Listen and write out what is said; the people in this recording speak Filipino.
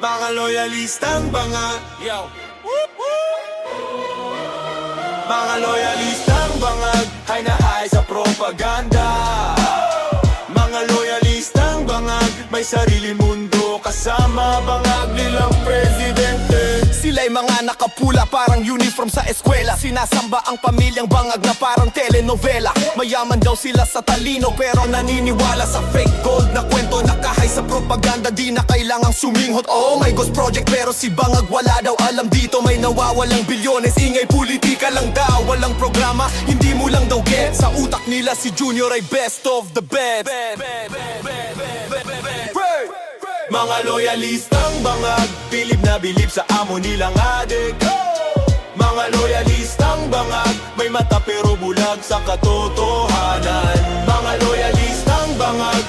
Mga loyalistang bangag. Yo. Mga loyalistang bangag ay nahay sa propaganda. Mga loyalistang bangag may sariling mundo kasama bangag nilang presidente. Sila'y mga nakapula parang uniform sa eskwela. Sinasamba ang pamilyang bangag na parang telenovela. Mayaman daw sila sa talino pero naniniwala sa fake gold na kwento. Nakahay sa propaganda, di na kailangang suminghot. Oo, may ghost project pero si bangag wala daw alam dito. May nawawalang bilyones, ingay politika lang daw. Walang programa, hindi mo lang daw get. Sa utak nila si Junior ay best of the best. Mga loyalistang bangag, bilib na bilib sa amo nilang adik. Mga loyalistang bangag, may mata pero bulag sa katotohanan. Mga loyalistang bangag